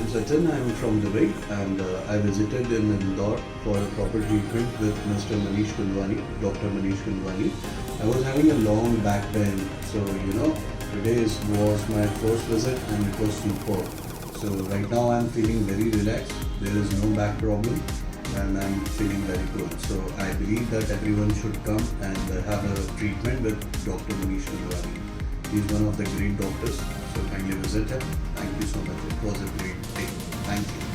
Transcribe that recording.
I'm Sachin, I'm from Dubai and I visited in Indore for a proper treatment with Mr. Manish Kulwani, Dr. Manish Kulwani. I was having a long back pain, so today's was my first visit and it was superb. So right now I'm feeling very relaxed, there is no back problem and I'm feeling very good. So I believe that everyone should come and have a treatment with Dr. Manish Kulwani. He's one of the great doctors, so kindly visit him. Thank you so much. It was a great day. Thank you.